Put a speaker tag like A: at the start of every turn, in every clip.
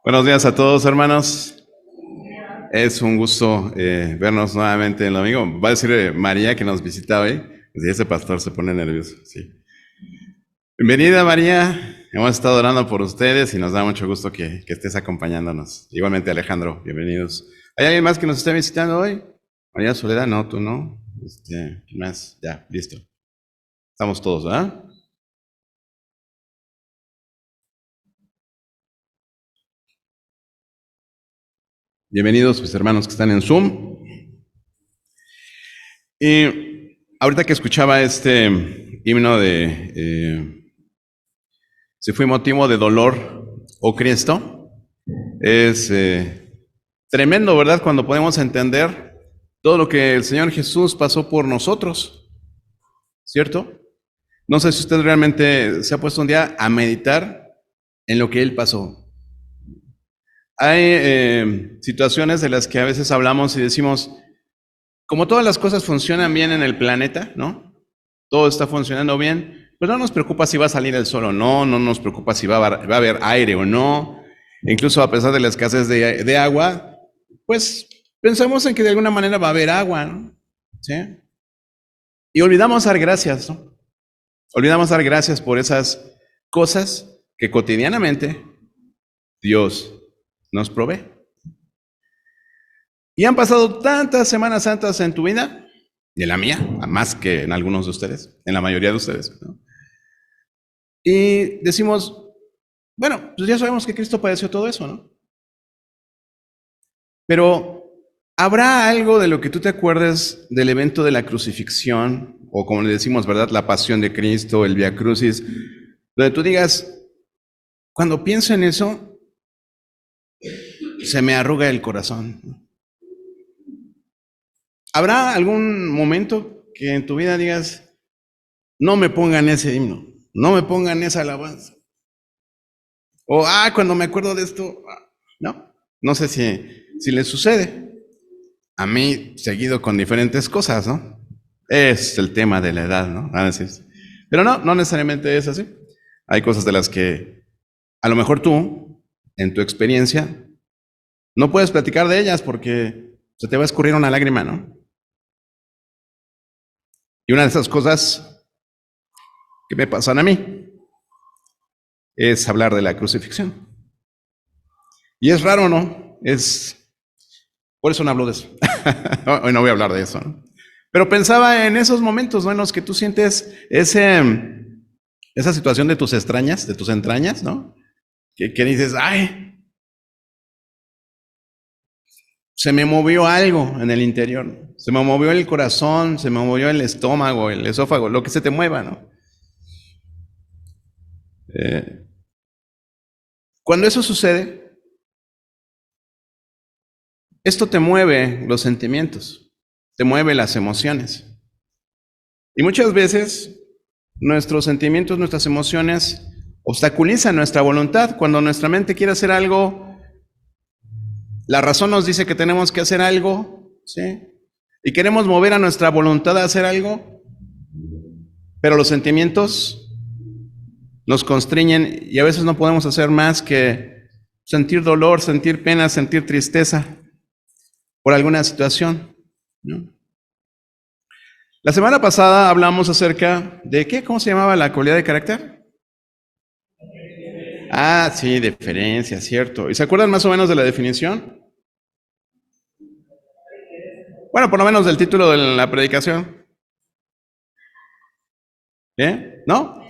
A: Buenos días a todos, hermanos. Es un gusto vernos nuevamente el domingo. Va a decir María que nos visita hoy. Y ese pastor se pone nervioso. Sí. Bienvenida, María. Hemos estado orando por ustedes y nos da mucho gusto que estés acompañándonos. Igualmente, Alejandro, bienvenidos. ¿Hay alguien más que nos esté visitando hoy? María Soledad, no, tú no. ¿Quién más? Ya, listo. Estamos todos, ¿verdad? Bienvenidos, mis hermanos que están en Zoom. Y ahorita que escuchaba este himno de si fue motivo de dolor, oh Cristo, es tremendo, ¿verdad? Cuando podemos entender todo lo que el Señor Jesús pasó por nosotros, ¿cierto? No sé si usted realmente se ha puesto un día a meditar en lo que Él pasó. Hay situaciones de las que a veces hablamos y decimos, como todas las cosas funcionan bien en el planeta, ¿no? Todo está funcionando bien, pues no nos preocupa si va a salir el sol o no, no nos preocupa si va a haber aire o no, incluso a pesar de la escasez de agua, pues pensamos en que de alguna manera va a haber agua, ¿no? ¿Sí? Y olvidamos dar gracias, ¿no? Olvidamos dar gracias por esas cosas que cotidianamente Dios nos provee. Y han pasado tantas Semanas Santas en tu vida, y en la mía, más que en algunos de ustedes, en la mayoría de ustedes, ¿no? Y decimos, bueno, pues ya sabemos que Cristo padeció todo eso, ¿no? Pero, ¿habrá algo de lo que tú te acuerdes del evento de la crucifixión, o como le decimos, ¿verdad? La pasión de Cristo, el Vía Crucis, donde tú digas, cuando pienso en eso, se me arruga el corazón? ¿Habrá algún momento que en tu vida digas, no me pongan ese himno, no me pongan esa alabanza? O, cuando me acuerdo de esto, no, no sé si le sucede. A mí, seguido con diferentes cosas, ¿no? Es el tema de la edad, ¿no? Pero no necesariamente es así. Hay cosas de las que a lo mejor tú, en tu experiencia, no puedes platicar de ellas porque se te va a escurrir una lágrima, ¿no? Y una de esas cosas que me pasan a mí es hablar de la crucifixión. Y es raro, ¿no? Por eso no hablo de eso. Hoy no voy a hablar de eso, ¿no? Pero pensaba en esos momentos, ¿no? En los que tú sientes esa situación de tus entrañas, ¿no? Que dices, se me movió algo en el interior. Se me movió el corazón, se me movió el estómago, el esófago, lo que se te mueva, ¿no? Cuando eso sucede, esto te mueve los sentimientos, te mueve las emociones. Y muchas veces nuestros sentimientos, nuestras emociones obstaculizan nuestra voluntad. Cuando nuestra mente quiere hacer algo, la razón nos dice que tenemos que hacer algo, ¿sí? Y queremos mover a nuestra voluntad a hacer algo, pero los sentimientos nos constriñen y a veces no podemos hacer más que sentir dolor, sentir pena, sentir tristeza por alguna situación, ¿no? La semana pasada hablamos acerca de ¿qué? ¿Cómo se llamaba la cualidad de carácter? Sí, deferencia, cierto. ¿Y se acuerdan más o menos de la definición? Bueno, por lo menos del título de la predicación. ¿No?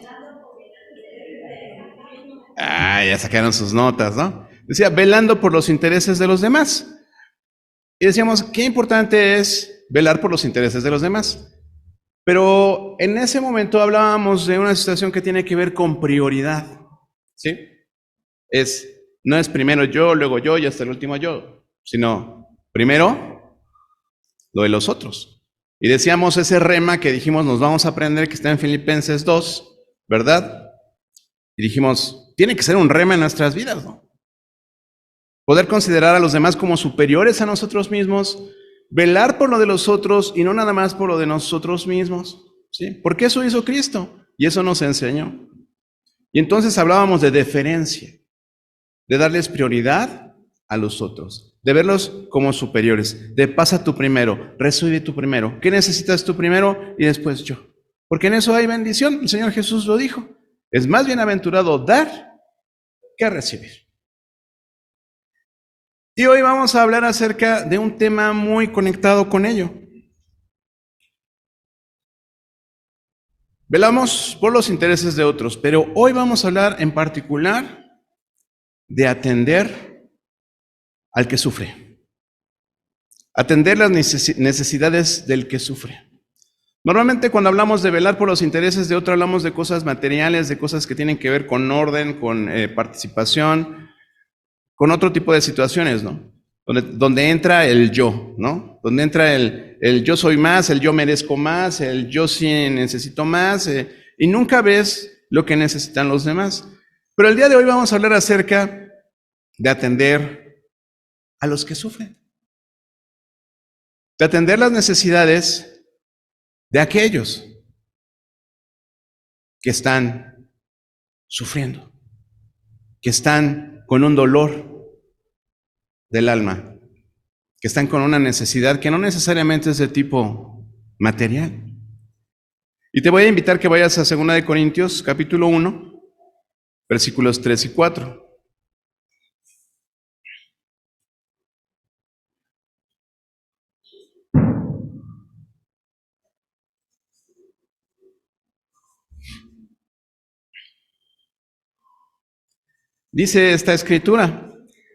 A: Ya sacaron sus notas, ¿no? Decía, velando por los intereses de los demás. Y decíamos, qué importante es velar por los intereses de los demás. Pero en ese momento hablábamos de una situación que tiene que ver con prioridad, ¿sí? No es primero yo, luego yo y hasta el último yo, sino primero lo de los otros. Y decíamos ese rema que dijimos nos vamos a aprender, que está en Filipenses 2, ¿verdad? Y dijimos, tiene que ser un rema en nuestras vidas, ¿no? Poder considerar a los demás como superiores a nosotros mismos, velar por lo de los otros y no nada más por lo de nosotros mismos, ¿sí? Porque eso hizo Cristo y eso nos enseñó. Y entonces hablábamos de deferencia. de darles prioridad a los otros, de verlos como superiores, de pasa tú primero, recibe tú primero, ¿qué necesitas tú primero? Y después yo. Porque en eso hay bendición, el Señor Jesús lo dijo. Es más bienaventurado dar que recibir. Y hoy vamos a hablar acerca de un tema muy conectado con ello. Velamos por los intereses de otros, pero hoy vamos a hablar en particular de atender al que sufre. Atender las necesidades del que sufre. Normalmente cuando hablamos de velar por los intereses de otro, hablamos de cosas materiales, de cosas que tienen que ver con orden, con participación, con otro tipo de situaciones, ¿no? Donde entra el yo, ¿no? Donde entra el yo soy más, el yo merezco más, el yo sí necesito más, y nunca ves lo que necesitan los demás. Pero el día de hoy vamos a hablar acerca de atender a los que sufren, de atender las necesidades de aquellos que están sufriendo, que están con un dolor del alma, que están con una necesidad que no necesariamente es de tipo material. Y te voy a invitar que vayas a 2 de Corintios, capítulo 1, versículos 3 y 4. Dice esta escritura: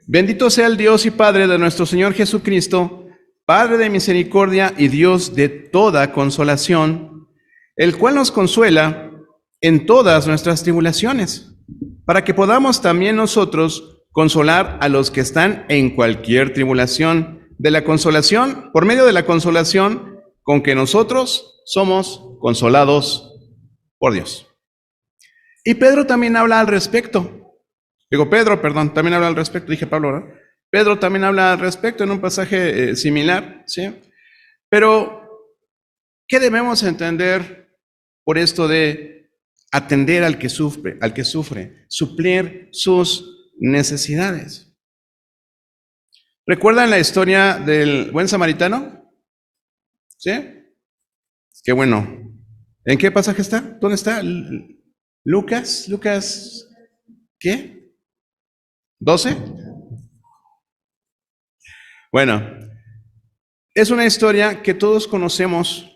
A: bendito sea el Dios y Padre de nuestro Señor Jesucristo, Padre de misericordia y Dios de toda consolación, el cual nos consuela en todas nuestras tribulaciones, para que podamos también nosotros consolar a los que están en cualquier tribulación, por medio de la consolación con que nosotros somos consolados por Dios. Y Pedro también habla al respecto. También habla al respecto, dije Pablo, ¿verdad? Pedro también habla al respecto en un pasaje similar, ¿sí? Pero, ¿qué debemos entender por esto de atender al que sufre, suplir sus necesidades? ¿Recuerdan la historia del buen samaritano? ¿Sí? Qué bueno. ¿En qué pasaje está? ¿Dónde está? Lucas, ¿qué? ¿12? Bueno, es una historia que todos conocemos,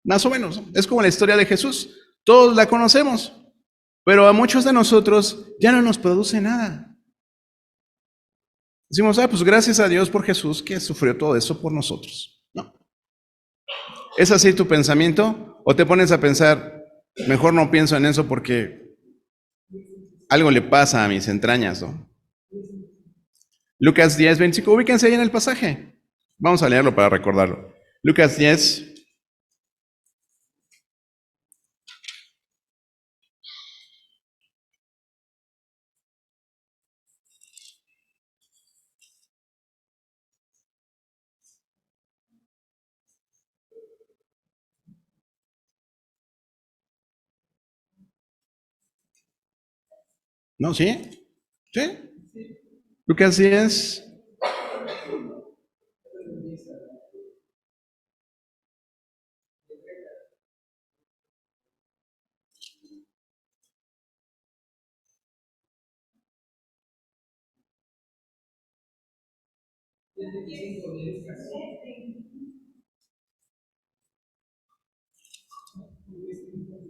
A: más o menos. Es como la historia de Jesús. Todos la conocemos, pero a muchos de nosotros ya no nos produce nada. Decimos, pues gracias a Dios por Jesús que sufrió todo eso por nosotros. No. ¿Es así tu pensamiento? ¿O te pones a pensar, mejor no pienso en eso porque algo le pasa a mis entrañas, ¿no? Lucas 10, 25, ubíquense ahí en el pasaje. Vamos a leerlo para recordarlo. Lucas 10. ¿No? ¿Sí? ¿Sí? Lucas 10.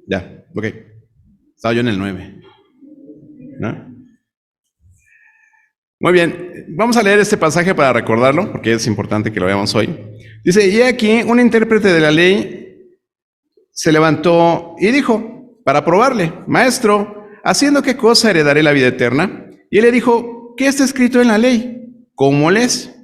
A: Ya, ok. Estaba yo en el 9. ¿No? Muy bien, vamos a leer este pasaje para recordarlo, porque es importante que lo veamos hoy. Dice, y aquí un intérprete de la ley se levantó y dijo, para probarle, maestro, ¿haciendo qué cosa heredaré la vida eterna? Y él le dijo, ¿qué está escrito en la ley? ¿Cómo lees?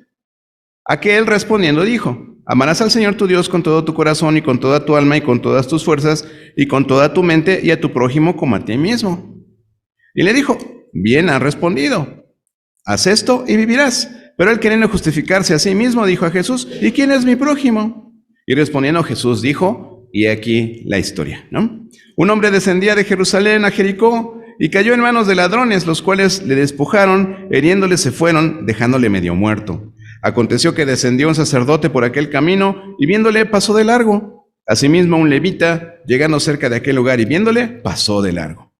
A: Aquel respondiendo dijo, amarás al Señor tu Dios con todo tu corazón y con toda tu alma y con todas tus fuerzas y con toda tu mente y a tu prójimo como a ti mismo. Y le dijo, bien has respondido. Haz esto y vivirás. Pero él, queriendo justificarse a sí mismo, dijo a Jesús, ¿y quién es mi prójimo? Y respondiendo Jesús dijo, y aquí la historia, ¿no? Un hombre descendía de Jerusalén a Jericó y cayó en manos de ladrones, los cuales le despojaron, hiriéndole se fueron, dejándole medio muerto. Aconteció que descendió un sacerdote por aquel camino, y viéndole pasó de largo. Asimismo un levita, llegando cerca de aquel lugar y viéndole, pasó de largo.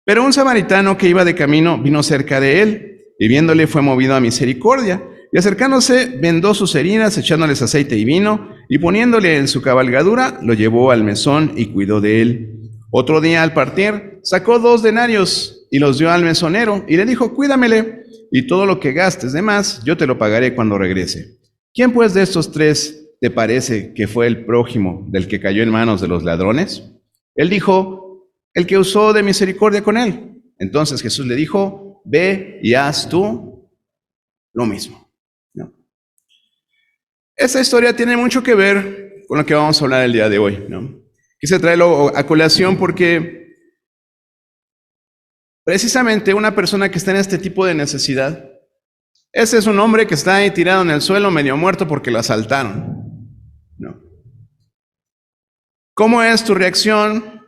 A: Pero un samaritano que iba de camino vino cerca de él, y viéndole fue movido a misericordia, y acercándose vendó sus heridas, echándoles aceite y vino, y poniéndole en su cabalgadura, lo llevó al mesón y cuidó de él. Otro día al partir, sacó 2 denarios y los dio al mesonero, y le dijo, cuídamele, y todo lo que gastes de más, yo te lo pagaré cuando regrese. ¿Quién pues de estos 3 te parece que fue el prójimo del que cayó en manos de los ladrones? Él dijo, el que usó de misericordia con él. Entonces Jesús le dijo, ve y haz tú lo mismo. ¿No? Esta historia tiene mucho que ver con lo que vamos a hablar el día de hoy, ¿no? Quise traerlo a colación porque precisamente una persona que está en este tipo de necesidad, ese es un hombre que está ahí tirado en el suelo, medio muerto porque lo asaltaron, ¿no? ¿Cómo es tu reacción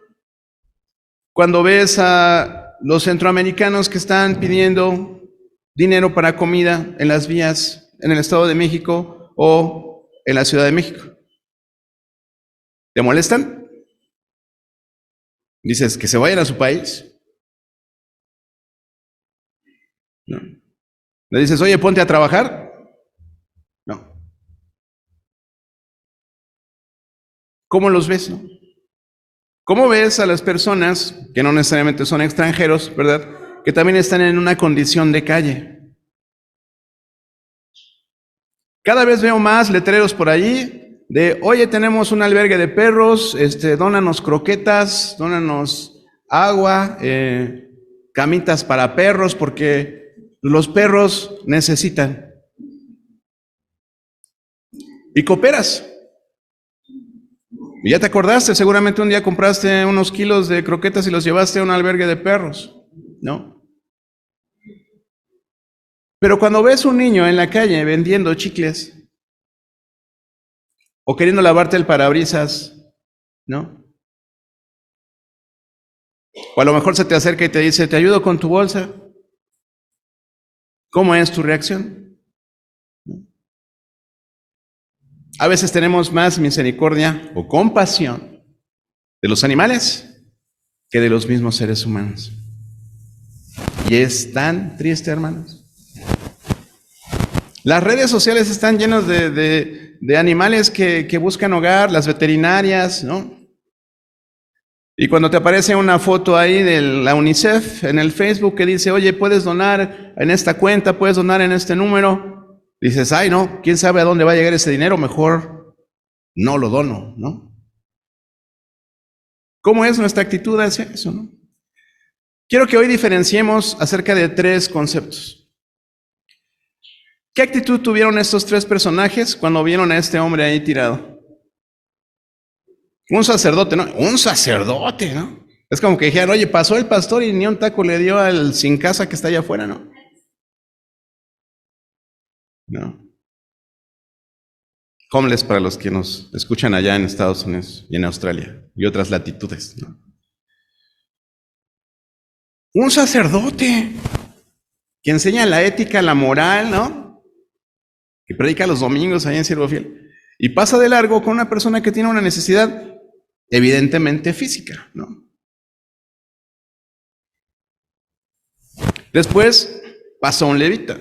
A: cuando ves a los centroamericanos que están pidiendo dinero para comida en las vías en el Estado de México o en la Ciudad de México? ¿Te molestan? Dices, que se vayan a su país. No. Le dices, oye, ponte a trabajar. No. ¿Cómo los ves, no? ¿Cómo ves a las personas que no necesariamente son extranjeros, verdad? Que también están en una condición de calle. Cada vez veo más letreros por allí de, oye, tenemos un albergue de perros, dónanos croquetas, dónanos agua, camitas para perros, porque los perros necesitan. Y cooperas. Y ya te acordaste, seguramente un día compraste unos kilos de croquetas y los llevaste a un albergue de perros, ¿no? Pero cuando ves un niño en la calle vendiendo chicles, o queriendo lavarte el parabrisas, ¿no? O a lo mejor se te acerca y te dice, ¿te ayudo con tu bolsa? ¿Cómo es tu reacción? A veces tenemos más misericordia o compasión de los animales que de los mismos seres humanos. Y es tan triste, hermanos. Las redes sociales están llenas de animales que buscan hogar, las veterinarias, ¿no? Y cuando te aparece una foto ahí de la UNICEF en el Facebook que dice, oye, puedes donar en esta cuenta, puedes donar en este número, dices, ay, no, quién sabe a dónde va a llegar ese dinero, mejor no lo dono, ¿no? ¿Cómo es nuestra actitud hacia eso, no? Quiero que hoy diferenciemos acerca de 3 conceptos. ¿Qué actitud tuvieron estos 3 personajes cuando vieron a este hombre ahí tirado? Un sacerdote, ¿no? Un sacerdote, ¿no? Es como que dijeron, oye, pasó el pastor y ni un taco le dio al sin casa que está allá afuera, ¿no? No. Homeless para los que nos escuchan allá en Estados Unidos y en Australia y otras latitudes, ¿no? Un sacerdote que enseña la ética, la moral, ¿no? Que predica los domingos allá en Siervo Fiel. Y pasa de largo con una persona que tiene una necesidad evidentemente física, ¿no? Después pasó un levita.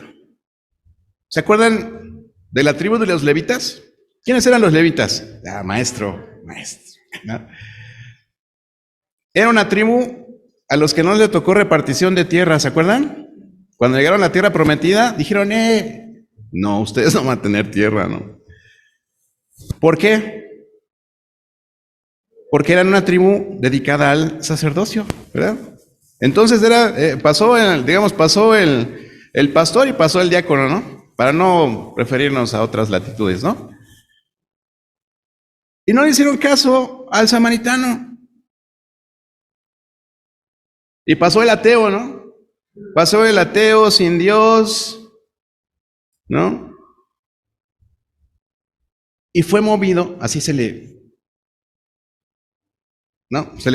A: ¿Se acuerdan de la tribu de los levitas? ¿Quiénes eran los levitas? Maestro, ¿no? Era una tribu a los que no les tocó repartición de tierra, ¿se acuerdan? Cuando llegaron a la tierra prometida, dijeron, no, ustedes no van a tener tierra, ¿no? ¿Por qué? Porque eran una tribu dedicada al sacerdocio, ¿verdad? Entonces pasó el pastor y pasó el diácono, ¿no? Para no referirnos a otras latitudes, ¿no? Y no le hicieron caso al samaritano. Y pasó el ateo, ¿no? Pasó el ateo sin Dios, ¿no? Y fue movido, así se le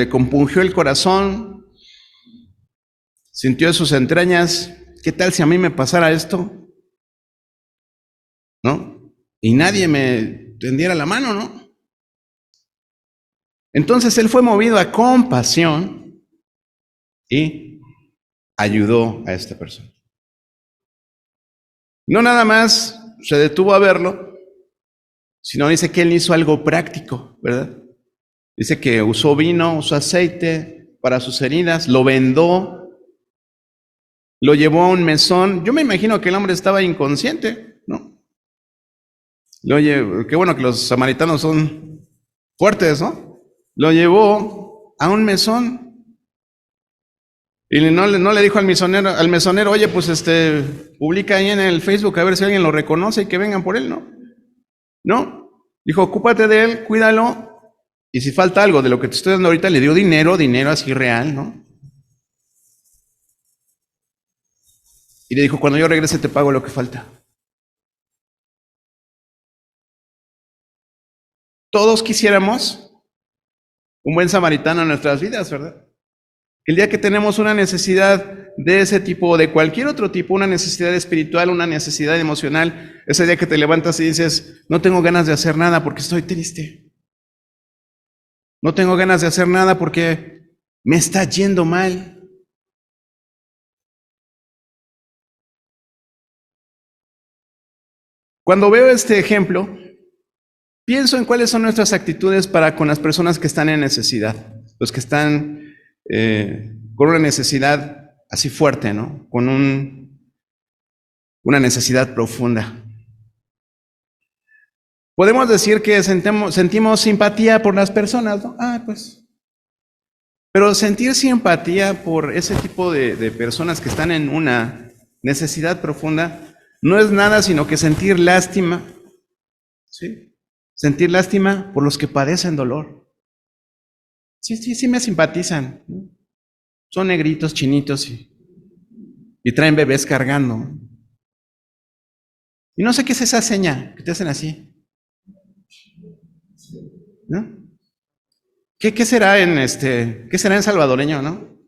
A: compungió el corazón, Sintió en sus entrañas, ¿qué tal si a mí me pasara esto? ¿No? Y nadie me tendiera la mano, ¿no? Entonces él fue movido a compasión y ayudó a esta persona. No nada más se detuvo a verlo, sino dice que él hizo algo práctico, ¿verdad? Dice que usó vino, usó aceite para sus heridas, lo vendó, lo llevó a un mesón. Yo me imagino que el hombre estaba inconsciente, ¿no? Qué bueno que los samaritanos son fuertes, ¿no? Lo llevó a un mesón y no le dijo al mesonero, oye, pues publica ahí en el Facebook a ver si alguien lo reconoce y que vengan por él, ¿no? No, dijo, ocúpate de él, cuídalo, y si falta algo de lo que te estoy dando ahorita, le dio dinero así real, ¿no? Y le dijo, cuando yo regrese te pago lo que falta. Todos quisiéramos un buen samaritano en nuestras vidas, ¿verdad? El día que tenemos una necesidad de ese tipo o de cualquier otro tipo, una necesidad espiritual, una necesidad emocional, ese día que te levantas y dices, no tengo ganas de hacer nada porque estoy triste. No tengo ganas de hacer nada porque me está yendo mal. Cuando veo este ejemplo, pienso en cuáles son nuestras actitudes para con las personas que están en necesidad, los que están con una necesidad así fuerte, ¿no? Con una necesidad profunda. Podemos decir que sentimos simpatía por las personas, ¿no? Pues. Pero sentir simpatía por ese tipo de personas que están en una necesidad profunda no es nada sino que sentir lástima, ¿sí? Sentir lástima por los que padecen dolor. Sí me simpatizan, ¿no? Son negritos, chinitos y traen bebés cargando. Y no sé qué es esa seña que te hacen así, ¿no? ¿Qué será qué será en salvadoreño, no?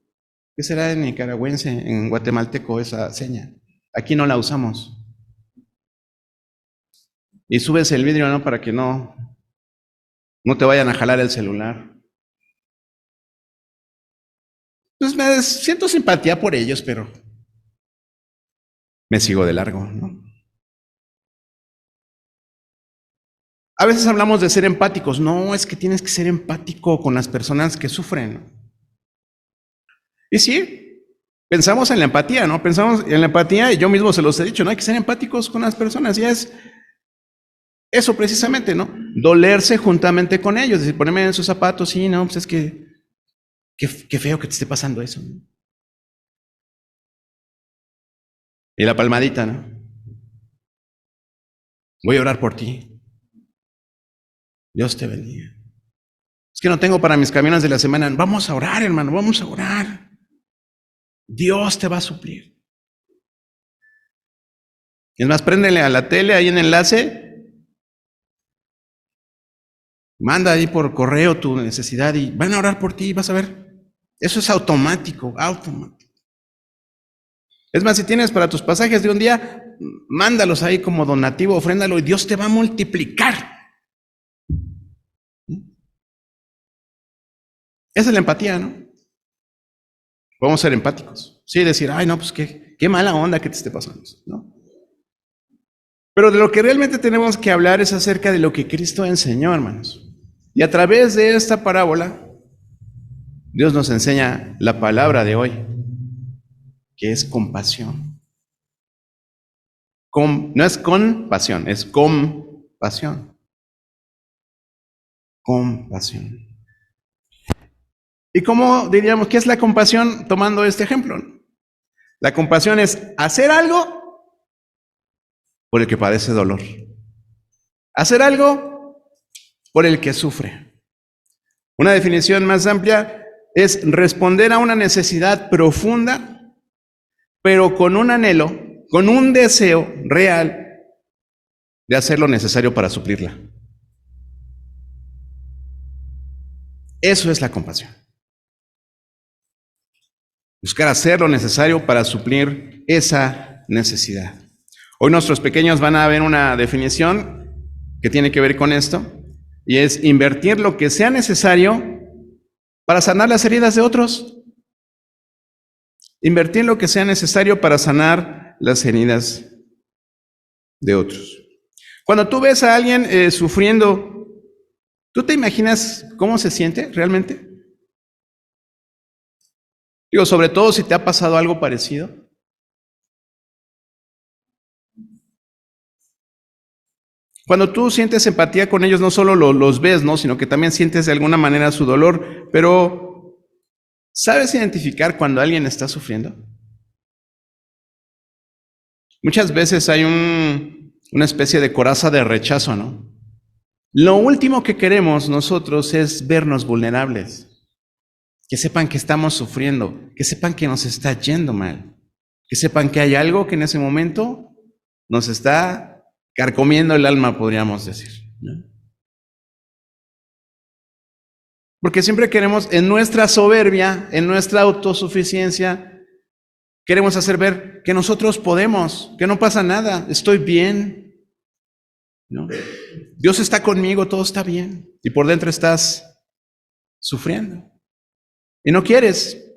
A: ¿Qué será en nicaragüense, en guatemalteco esa seña? Aquí no la usamos. Y subes el vidrio, ¿no? Para que no te vayan a jalar el celular. Pues siento simpatía por ellos, pero me sigo de largo, ¿no? A veces hablamos de ser empáticos. No, es que tienes que ser empático con las personas que sufren. Y sí, pensamos en la empatía, ¿no? Pensamos en la empatía y yo mismo se los he dicho, ¿no? Hay que ser empáticos con las personas. Y es eso precisamente, ¿no? Dolerse juntamente con ellos, decir, ponerme en sus zapatos, sí, no, pues es que qué feo que te esté pasando eso, ¿no? Y la palmadita, ¿no? Voy a orar por ti. Dios te bendiga. Es que no tengo para mis camiones de la semana. Vamos a orar, hermano, vamos a orar. Dios te va a suplir. Es más, préndele a la tele, ahí en enlace. Manda ahí por correo tu necesidad y van a orar por ti, vas a ver. Eso es automático. Es más, si tienes para tus pasajes de un día, mándalos ahí como donativo, ofréndalo y Dios te va a multiplicar. Esa es la empatía, ¿no? Vamos a ser empáticos. Sí, decir, ay, no, pues qué mala onda que te esté pasando, ¿no? Pero de lo que realmente tenemos que hablar es acerca de lo que Cristo enseñó, hermanos. Y a través de esta parábola, Dios nos enseña la palabra de hoy, que es compasión. No es compasión, es compasión. Compasión. ¿Y cómo diríamos qué es la compasión tomando este ejemplo? La compasión es hacer algo por el que padece dolor. Hacer algo por el que sufre. Una definición más amplia es responder a una necesidad profunda, pero con un anhelo, con un deseo real de hacer lo necesario para suplirla. Eso es la compasión. buscar hacer lo necesario para suplir esa necesidad. Hoy nuestros pequeños van a ver una definición que tiene que ver con esto, y es invertir lo que sea necesario para sanar las heridas de otros. Invertir lo que sea necesario para sanar las heridas de otros. Cuando tú ves a alguien sufriendo, ¿tú te imaginas cómo se siente realmente? Digo, sobre todo si te ha pasado algo parecido. Cuando tú sientes empatía con ellos, no solo los ves, ¿no? Sino que también sientes de alguna manera su dolor, pero ¿sabes identificar cuando alguien está sufriendo? Muchas veces hay una especie de coraza de rechazo, ¿no? Lo último que queremos nosotros es vernos vulnerables, que sepan que estamos sufriendo, que sepan que nos está yendo mal, que sepan que hay algo que en ese momento nos está carcomiendo el alma, podríamos decir, ¿no? Porque siempre queremos, en nuestra soberbia, en nuestra autosuficiencia, queremos hacer ver que nosotros podemos, que no pasa nada, estoy bien, ¿no? Dios está conmigo, todo está bien. Y por dentro estás sufriendo. Y no quieres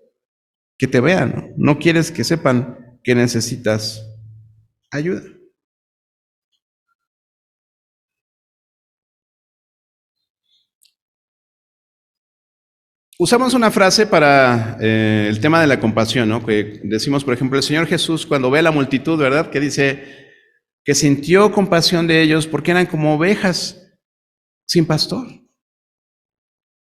A: que te vean, ¿no? No quieres que sepan que necesitas ayuda. Usamos una frase para el tema de la compasión, ¿no? Que decimos, por ejemplo, el Señor Jesús cuando ve a la multitud, ¿verdad? Que dice que sintió compasión de ellos porque eran como ovejas sin pastor.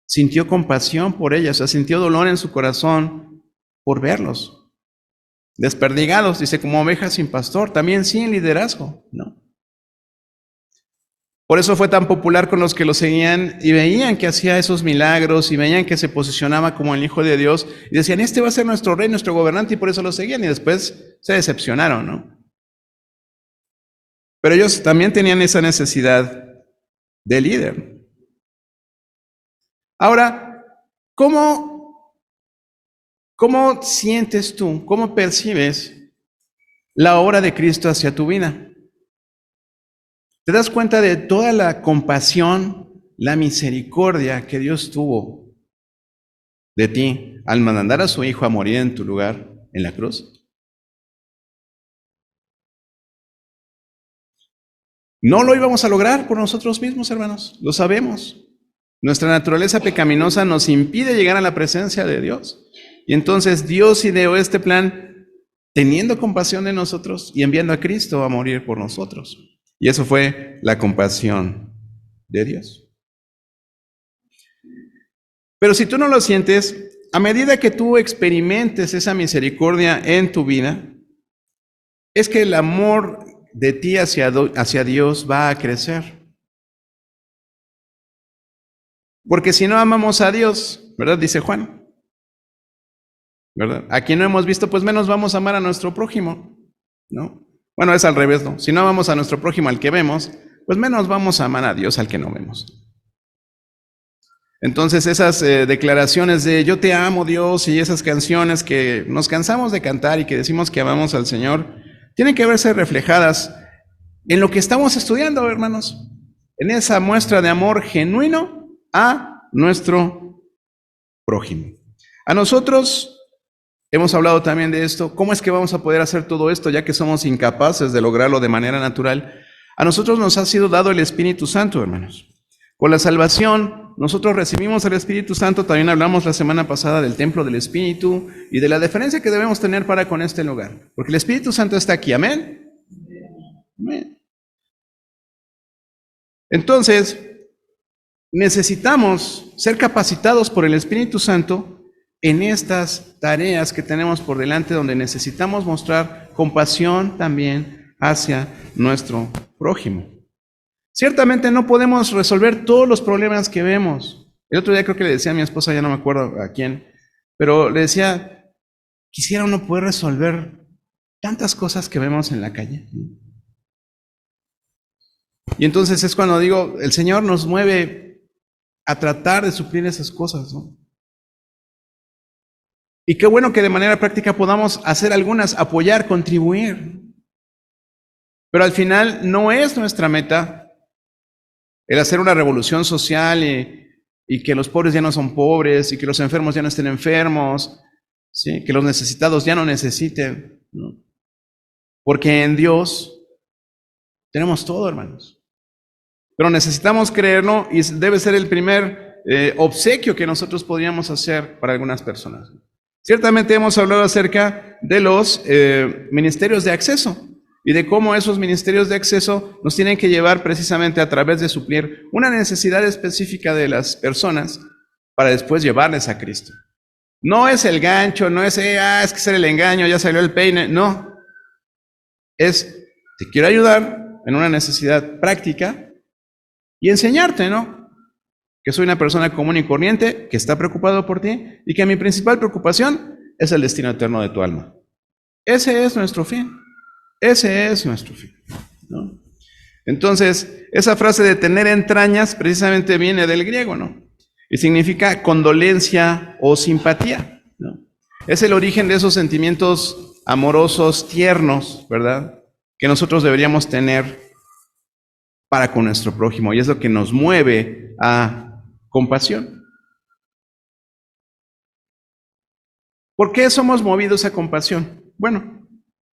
A: Sintió compasión por ellas, o sea, sintió dolor en su corazón por verlos. Desperdigados, dice, como ovejas sin pastor, también sin liderazgo, ¿no? Por eso fue tan popular con los que lo seguían y veían que hacía esos milagros y veían que se posicionaba como el Hijo de Dios y decían, este va a ser nuestro rey, nuestro gobernante, y por eso lo seguían y después se decepcionaron, ¿no? Pero ellos también tenían esa necesidad de líder. Ahora, ¿cómo sientes tú, cómo percibes la obra de Cristo hacia tu vida? ¿Te das cuenta de toda la compasión, la misericordia que Dios tuvo de ti al mandar a su Hijo a morir en tu lugar en la cruz? No lo íbamos a lograr por nosotros mismos, hermanos, lo sabemos. Nuestra naturaleza pecaminosa nos impide llegar a la presencia de Dios. Y entonces Dios ideó este plan teniendo compasión de nosotros y enviando a Cristo a morir por nosotros. Y eso fue la compasión de Dios. Pero si tú no lo sientes, a medida que tú experimentes esa misericordia en tu vida, es que el amor de ti hacia Dios va a crecer. Porque si no amamos a Dios, ¿verdad? Dice Juan, ¿verdad? A quien no hemos visto, pues menos vamos a amar a nuestro prójimo, ¿no? Bueno, es al revés, ¿no? Si no amamos a nuestro prójimo al que vemos, pues menos vamos a amar a Dios al que no vemos. Entonces esas declaraciones de yo te amo Dios y esas canciones que nos cansamos de cantar y que decimos que amamos al Señor, tienen que verse reflejadas en lo que estamos estudiando, hermanos, en esa muestra de amor genuino a nuestro prójimo. A nosotros hemos hablado también de esto. ¿Cómo es que vamos a poder hacer todo esto ya que somos incapaces de lograrlo de manera natural? A nosotros nos ha sido dado el Espíritu Santo, hermanos. Con la salvación, nosotros recibimos el Espíritu Santo. También hablamos la semana pasada del templo del Espíritu y de la diferencia que debemos tener para con este lugar. Porque el Espíritu Santo está aquí. ¿Amén? Amén. Entonces, necesitamos ser capacitados por el Espíritu Santo en estas tareas que tenemos por delante, donde necesitamos mostrar compasión también hacia nuestro prójimo. Ciertamente no podemos resolver todos los problemas que vemos. El otro día creo que le decía a mi esposa, ya no me acuerdo a quién, pero le decía, quisiera uno poder resolver tantas cosas que vemos en la calle. Y entonces es cuando digo, el Señor nos mueve a tratar de suplir esas cosas, ¿no? Y qué bueno que de manera práctica podamos hacer algunas, apoyar, contribuir. Pero al final no es nuestra meta el hacer una revolución social y que los pobres ya no son pobres y que los enfermos ya no estén enfermos, ¿sí? Que los necesitados ya no necesiten, ¿no? Porque en Dios tenemos todo, hermanos. Pero necesitamos creerlo y debe ser el primer obsequio que nosotros podríamos hacer para algunas personas. Ciertamente hemos hablado acerca de los ministerios de acceso y de cómo esos ministerios de acceso nos tienen que llevar precisamente a través de suplir una necesidad específica de las personas para después llevarles a Cristo. No es el gancho, no es, es que ser el engaño, ya salió el peine, no. Es, te quiero ayudar en una necesidad práctica y enseñarte, ¿no? Que soy una persona común y corriente, que está preocupado por ti y que mi principal preocupación es el destino eterno de tu alma. Ese es nuestro fin. Ese es nuestro fin, ¿no? Entonces, esa frase de tener entrañas precisamente viene del griego, ¿no? Y significa condolencia o simpatía, ¿no? Es el origen de esos sentimientos amorosos, tiernos, ¿verdad? Que nosotros deberíamos tener para con nuestro prójimo. Y es lo que nos mueve a compasión. ¿Por qué somos movidos a compasión? Bueno,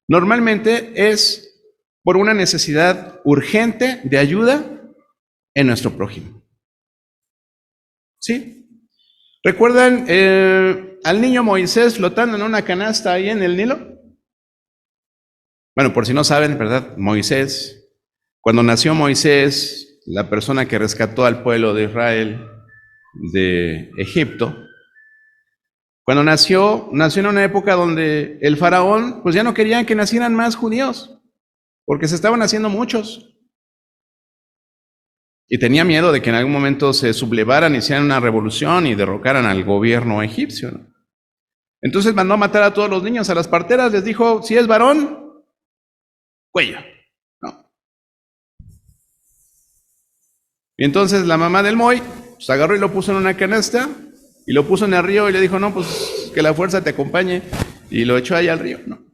A: normalmente es por una necesidad urgente de ayuda en nuestro prójimo. ¿Sí? ¿Recuerdan al niño Moisés flotando en una canasta ahí en el Nilo? Bueno, por si no saben, ¿verdad? Moisés, cuando nació Moisés, la persona que rescató al pueblo de Israel de Egipto, cuando nació en una época donde el faraón, pues ya no querían que nacieran más judíos, porque se estaban haciendo muchos. Y tenía miedo de que en algún momento se sublevaran, hicieran una revolución y derrocaran al gobierno egipcio, ¿no? Entonces mandó a matar a todos los niños, a las parteras les dijo, si es varón, cuello, ¿no? Y entonces la mamá del Moy pues agarró y lo puso en una canasta y lo puso en el río y le dijo, no, pues que la fuerza te acompañe, y lo echó ahí al río, ¿no?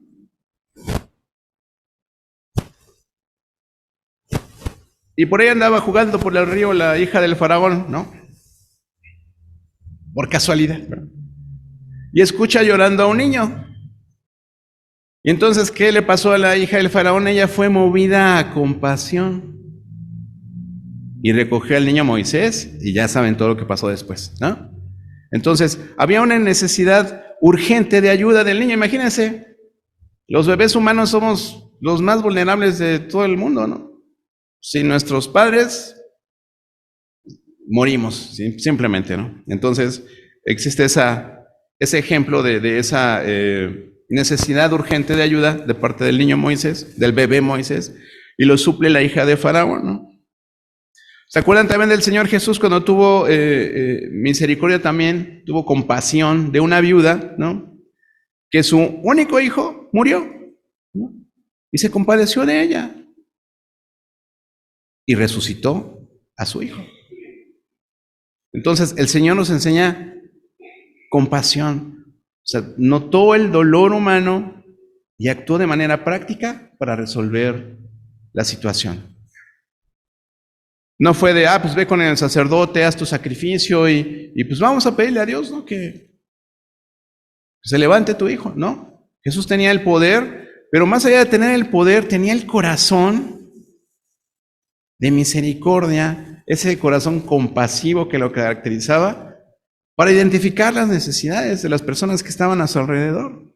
A: Y por ahí andaba jugando por el río la hija del faraón, ¿no? Por casualidad, ¿no? Y escucha llorando a un niño. Y entonces, ¿qué le pasó a la hija del faraón? Ella fue movida a compasión y recogió al niño Moisés, y ya saben todo lo que pasó después, ¿no? Entonces, había una necesidad urgente de ayuda del niño. Imagínense, los bebés humanos somos los más vulnerables de todo el mundo, ¿no? Si nuestros padres, morimos, ¿sí? Simplemente, ¿no? Entonces, existe ese ejemplo de esa necesidad urgente de ayuda de parte del niño Moisés, del bebé Moisés, y lo suple la hija de Faraón, ¿no? ¿Se acuerdan también del Señor Jesús cuando tuvo misericordia también, tuvo compasión de una viuda, ¿no? Que su único hijo murió, ¿no? Y se compadeció de ella y resucitó a su hijo. Entonces el Señor nos enseña compasión, o sea, notó el dolor humano y actuó de manera práctica para resolver la situación. No fue de, pues ve con el sacerdote, haz tu sacrificio y pues vamos a pedirle a Dios, ¿no? Que se levante tu hijo, ¿no? Jesús tenía el poder, pero más allá de tener el poder, tenía el corazón de misericordia, ese corazón compasivo que lo caracterizaba, para identificar las necesidades de las personas que estaban a su alrededor.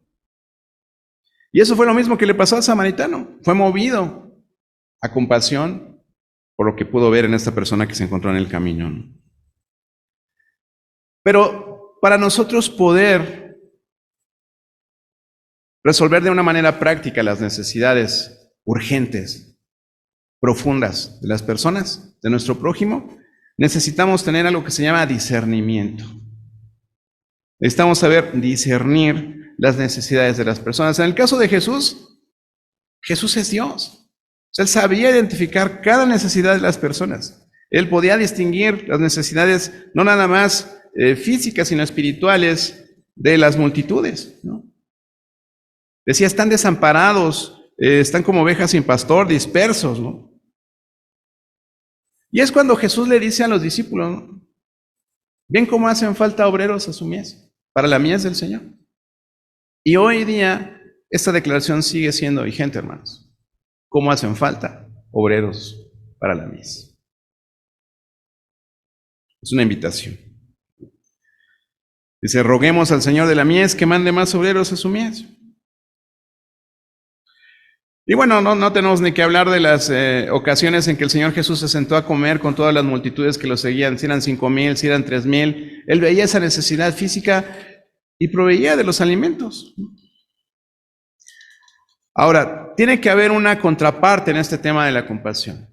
A: Y eso fue lo mismo que le pasó al samaritano. Fue movido a compasión por lo que pudo ver en esta persona que se encontró en el camino, ¿no? Pero para nosotros poder resolver de una manera práctica las necesidades urgentes, profundas de las personas, de nuestro prójimo, necesitamos tener algo que se llama discernimiento. Necesitamos saber discernir las necesidades de las personas. En el caso de Jesús, Jesús es Dios. Él sabía identificar cada necesidad de las personas. Él podía distinguir las necesidades no nada más físicas, sino espirituales, de las multitudes, ¿no? Decía, están desamparados, están como ovejas sin pastor, dispersos, ¿no? Y es cuando Jesús le dice a los discípulos, ¿no? ¿Ven cómo hacen falta obreros a su mies? Para la mies del Señor. Y hoy día esta declaración sigue siendo vigente, hermanos. ¿Cómo hacen falta obreros para la mies? Es una invitación. Dice, roguemos al Señor de la mies que mande más obreros a su mies. Y bueno, no tenemos ni que hablar de las ocasiones en que el Señor Jesús se sentó a comer con todas las multitudes que lo seguían, si eran 5,000, si eran 3,000. Él veía esa necesidad física y proveía de los alimentos. Ahora, tiene que haber una contraparte en este tema de la compasión.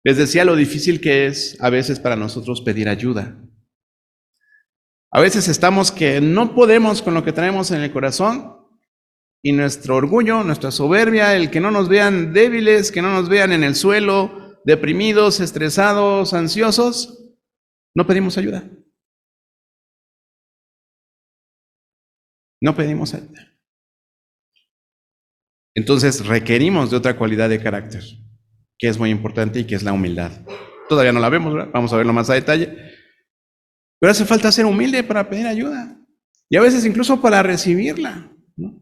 A: Les decía lo difícil que es a veces para nosotros pedir ayuda. A veces estamos que no podemos con lo que tenemos en el corazón. Y nuestro orgullo, nuestra soberbia, el que no nos vean débiles, que no nos vean en el suelo, deprimidos, estresados, ansiosos, no pedimos ayuda. No pedimos ayuda. Entonces requerimos de otra cualidad de carácter, que es muy importante y que es la humildad. Todavía no la vemos, ¿verdad? Vamos a verlo más a detalle. Pero hace falta ser humilde para pedir ayuda. Y a veces incluso para recibirla, ¿no?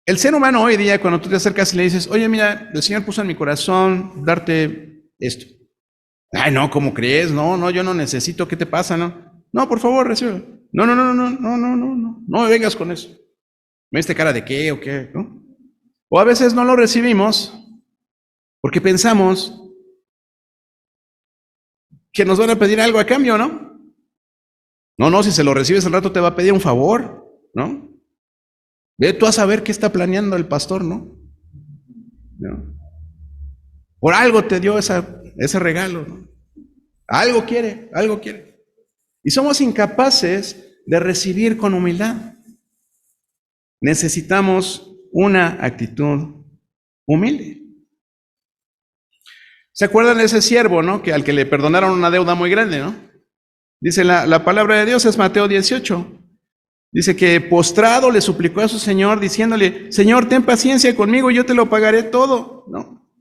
A: El ser humano hoy día, cuando tú te acercas y le dices, oye, mira, el Señor puso en mi corazón darte esto. Ay, no, ¿cómo crees? No, yo no necesito, ¿qué te pasa? No, por favor, recibe. No, no me vengas con eso. ¿Me diste cara de qué o qué? ¿No? O a veces no lo recibimos porque pensamos que nos van a pedir algo a cambio, ¿no? No, si se lo recibes al rato te va a pedir un favor, ¿no? Ve tú a saber qué está planeando el pastor, ¿no? Por algo te dio ese regalo, ¿no? Algo quiere. Y somos incapaces de recibir con humildad. Necesitamos una actitud humilde. ¿Se acuerdan de ese siervo, ¿no? Que al que le perdonaron una deuda muy grande, ¿no? Dice la palabra de Dios, es Mateo 18. Dice que postrado le suplicó a su Señor diciéndole, Señor, ten paciencia conmigo, yo te lo pagaré todo, ¿no?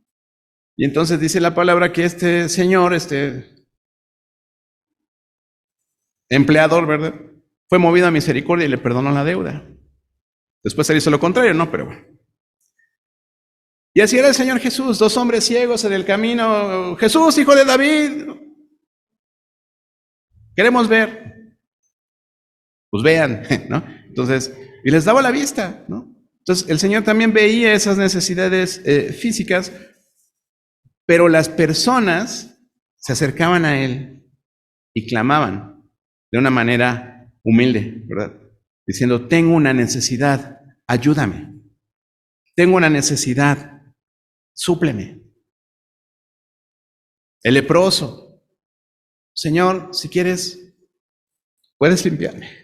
A: Y entonces dice la palabra que este señor, este empleador, ¿verdad? Fue movido a misericordia y le perdonó la deuda. Después él hizo lo contrario, ¿no? Pero bueno. Y así era el Señor Jesús, 2 hombres ciegos en el camino. Jesús, hijo de David, queremos ver. Pues vean, ¿no? Entonces, y les daba la vista, ¿no? Entonces, el Señor también veía esas necesidades físicas, pero las personas se acercaban a Él y clamaban de una manera humilde, ¿verdad? Diciendo, tengo una necesidad, ayúdame. Tengo una necesidad, súpleme. El leproso, Señor, si quieres, puedes limpiarme.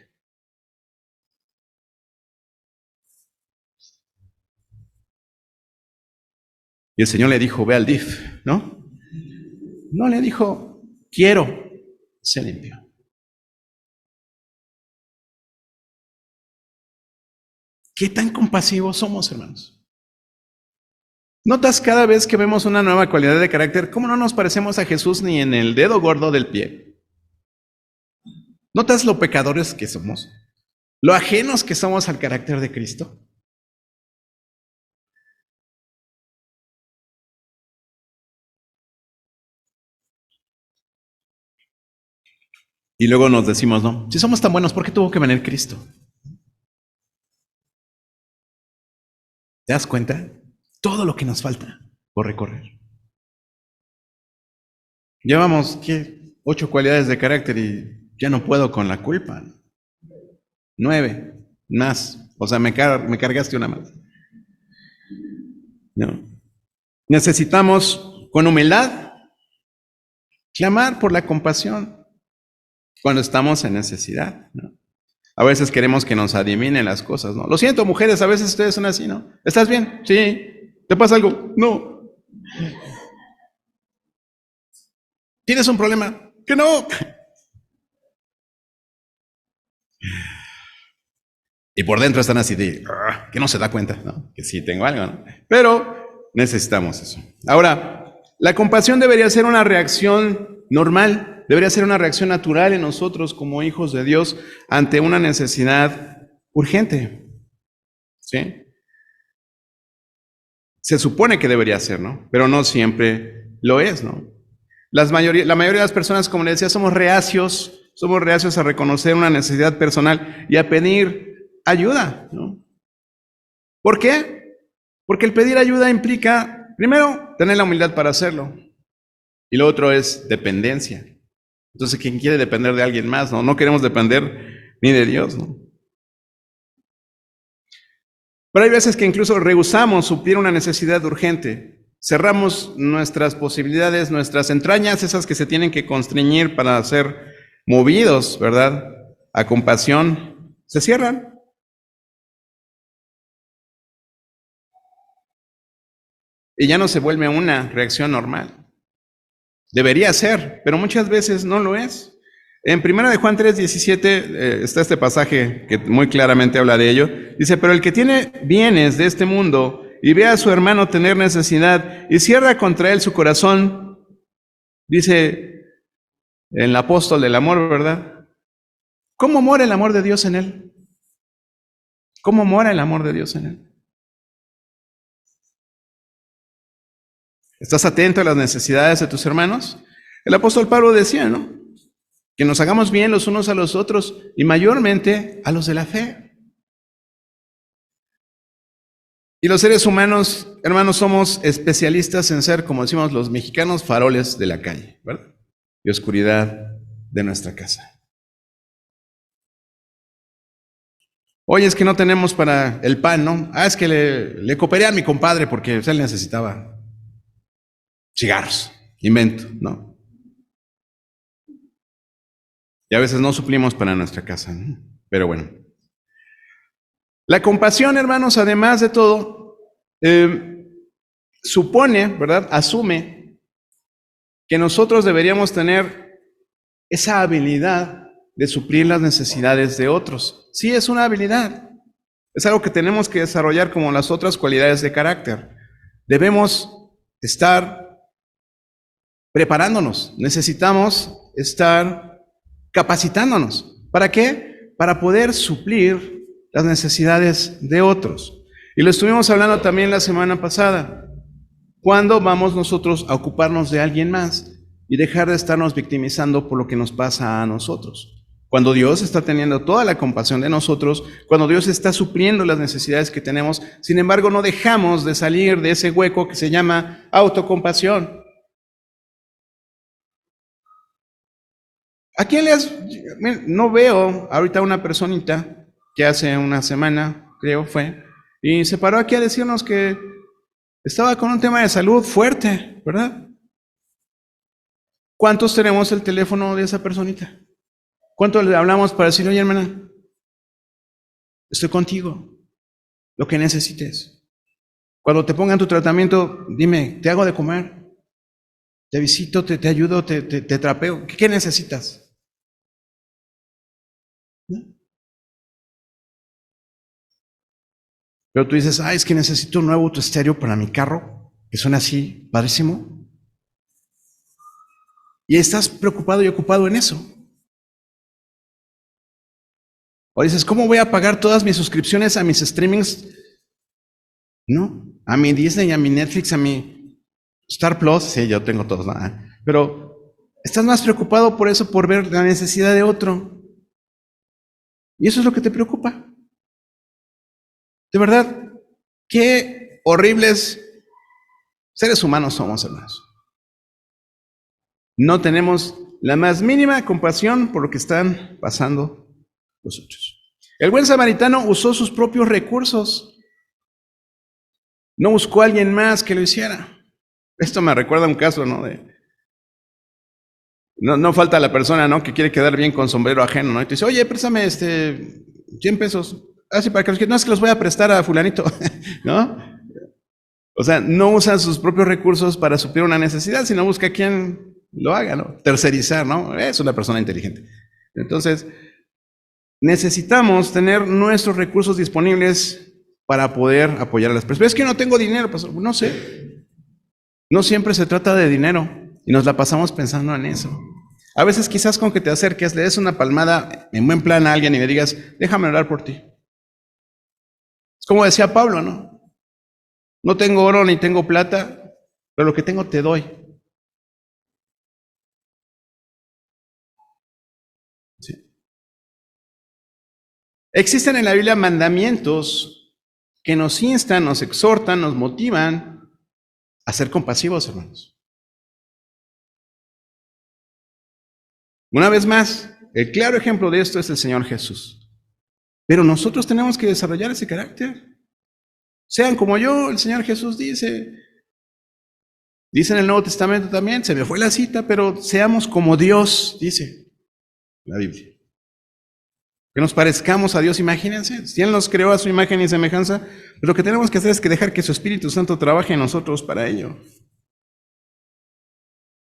A: Y el Señor le dijo, ve al DIF, ¿no? No, le dijo, quiero ser limpio. ¿Qué tan compasivos somos, hermanos? ¿Notas cada vez que vemos una nueva cualidad de carácter, cómo no nos parecemos a Jesús ni en el dedo gordo del pie? ¿Notas lo pecadores que somos? ¿Lo ajenos que somos al carácter de Cristo? Y luego nos decimos, no, si somos tan buenos, ¿por qué tuvo que venir Cristo? ¿Te das cuenta? Todo lo que nos falta por recorrer. Llevamos, ¿qué? 8 cualidades de carácter y ya no puedo con la culpa. 9, más. O sea, me cargaste una más. No. Necesitamos, con humildad, clamar por la compasión cuando estamos en necesidad, ¿no? A veces queremos que nos adivinen las cosas, ¿no? Lo siento, mujeres, a veces ustedes son así, ¿no? ¿Estás bien? Sí. ¿Te pasa algo? No. ¿Tienes un problema? Que no. Y por dentro están así de, que no se da cuenta, ¿no? Que sí tengo algo, ¿no? Pero necesitamos eso. Ahora, la compasión debería ser una reacción normal, debería ser una reacción natural en nosotros como hijos de Dios ante una necesidad urgente, ¿sí? Se supone que debería ser, ¿no? Pero no siempre lo es, ¿no? La mayoría de las personas, como le decía, somos reacios a reconocer una necesidad personal y a pedir ayuda, ¿no? ¿Por qué? Porque el pedir ayuda implica, primero, tener la humildad para hacerlo. Y lo otro es dependencia. Entonces, ¿quién quiere depender de alguien más? No queremos depender ni de Dios, ¿no? Pero hay veces que incluso rehusamos suplir una necesidad urgente. Cerramos nuestras posibilidades, nuestras entrañas, esas que se tienen que constreñir para ser movidos, ¿verdad? A compasión, se cierran. Y ya no se vuelve una reacción normal. Debería ser, pero muchas veces no lo es. En 1 de Juan 3:17 está este pasaje que muy claramente habla de ello. Dice, pero el que tiene bienes de este mundo y ve a su hermano tener necesidad y cierra contra él su corazón, dice el apóstol del amor, ¿verdad? ¿Cómo mora el amor de Dios en él? ¿Cómo mora el amor de Dios en él? ¿Estás atento a las necesidades de tus hermanos? El apóstol Pablo decía, ¿no? Que nos hagamos bien los unos a los otros y mayormente a los de la fe. Y los seres humanos, hermanos, somos especialistas en ser, como decimos los mexicanos, faroles de la calle, ¿verdad? Y oscuridad de nuestra casa. Oye, es que no tenemos para el pan, ¿no? Es que le cooperé a mi compadre porque él necesitaba cigarros, invento, ¿no? Y a veces no suplimos para nuestra casa, ¿no? Pero bueno. La compasión, hermanos, además de todo, supone, ¿verdad? Asume que nosotros deberíamos tener esa habilidad de suplir las necesidades de otros. Sí, es una habilidad. Es algo que tenemos que desarrollar como las otras cualidades de carácter. Debemos estar preparándonos. Necesitamos estar capacitándonos. ¿Para qué? Para poder suplir las necesidades de otros. Y lo estuvimos hablando también la semana pasada. ¿Cuándo vamos nosotros a ocuparnos de alguien más y dejar de estarnos victimizando por lo que nos pasa a nosotros? Cuando Dios está teniendo toda la compasión de nosotros, cuando Dios está supliendo las necesidades que tenemos, sin embargo no dejamos de salir de ese hueco que se llama autocompasión. ¿A quién no veo ahorita una personita que hace una semana, creo fue, y se paró aquí a decirnos que estaba con un tema de salud fuerte, ¿verdad? ¿Cuántos tenemos el teléfono de esa personita? ¿Cuánto le hablamos para decir, oye hermana, estoy contigo, lo que necesites? Cuando te pongan tu tratamiento, dime, ¿te hago de comer? ¿Te visito, te ayudo, te trapeo? ¿Qué necesitas? ¿No? Pero tú dices, es que necesito un nuevo autoestéreo para mi carro, que suena así, padrísimo. Y estás preocupado y ocupado en eso. O dices, ¿cómo voy a pagar todas mis suscripciones a mis streamings? No, a mi Disney, a mi Netflix, a mi Star Plus, sí, yo tengo todos, ¿no? Pero estás más preocupado por eso, por ver la necesidad de otro. Y eso es lo que te preocupa. De verdad, qué horribles seres humanos somos, hermanos. No tenemos la más mínima compasión por lo que están pasando los otros. El buen samaritano usó sus propios recursos. No buscó a alguien más que lo hiciera. Esto me recuerda a un caso, ¿no? No falta la persona, ¿no? Que quiere quedar bien con sombrero ajeno, ¿no? Y te dice, oye, préstame 100 pesos. Así para que no es que los voy a prestar a fulanito, ¿no? O sea, no usa sus propios recursos para suplir una necesidad, sino busca a quien lo haga, ¿no? Tercerizar, ¿no? Es una persona inteligente. Entonces, necesitamos tener nuestros recursos disponibles para poder apoyar a las personas. Pero es que no tengo dinero, pastor. No sé. No siempre se trata de dinero y nos la pasamos pensando en eso. A veces quizás con que te acerques, le des una palmada en buen plan a alguien y le digas, déjame orar por ti. Es como decía Pablo, ¿no? No tengo oro ni tengo plata, pero lo que tengo te doy. Sí. Existen en la Biblia mandamientos que nos instan, nos exhortan, nos motivan a ser compasivos, hermanos. Una vez más, el claro ejemplo de esto es el Señor Jesús. Pero nosotros tenemos que desarrollar ese carácter. Sean como yo, el Señor Jesús dice. Dice en el Nuevo Testamento también, se me fue la cita, pero seamos como Dios, dice la Biblia. Que nos parezcamos a Dios, imagínense. Si Él nos creó a su imagen y semejanza, pues lo que tenemos que hacer es que dejar que su Espíritu Santo trabaje en nosotros para ello.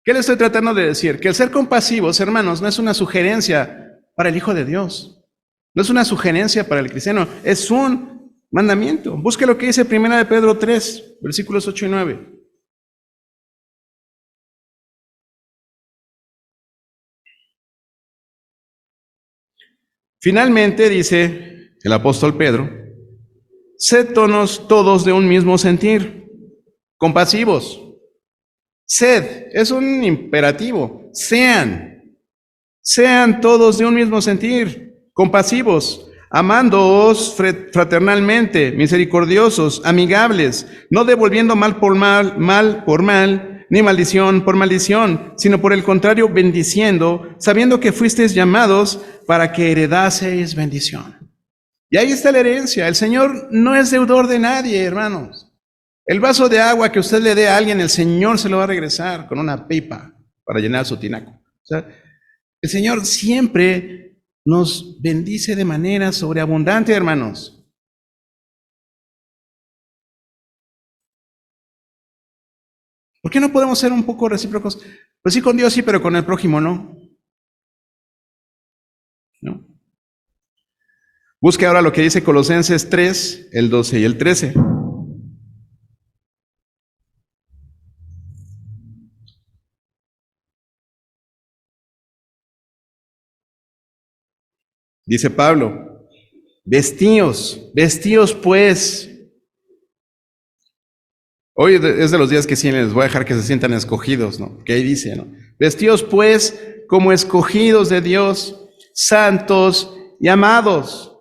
A: ¿Qué le estoy tratando de decir? Que el ser compasivos, hermanos, no es una sugerencia para el Hijo de Dios. No es una sugerencia para el cristiano, es un mandamiento. Busque lo que dice 1 de Pedro 3, versículos 8 y 9. Finalmente, dice el apóstol Pedro, sed todos de un mismo sentir, compasivos. Sed, es un imperativo. Sean todos de un mismo sentir, compasivos, amándoos fraternalmente, misericordiosos, amigables, no devolviendo mal por mal, ni maldición por maldición, sino por el contrario, bendiciendo, sabiendo que fuisteis llamados para que heredaseis bendición. Y ahí está la herencia. El Señor no es deudor de nadie, hermanos. El vaso de agua que usted le dé a alguien, el Señor se lo va a regresar con una pipa para llenar su tinaco. O sea, el Señor siempre nos bendice de manera sobreabundante, hermanos. ¿Por qué no podemos ser un poco recíprocos? Pues sí, con Dios sí, pero con el prójimo no. ¿No? Busque ahora lo que dice Colosenses 3, el 12 y el 13. Dice Pablo, vestíos pues. Hoy es de los días que sí les voy a dejar que se sientan escogidos, ¿no? Que ahí dice, ¿no? Vestíos pues como escogidos de Dios, santos y amados,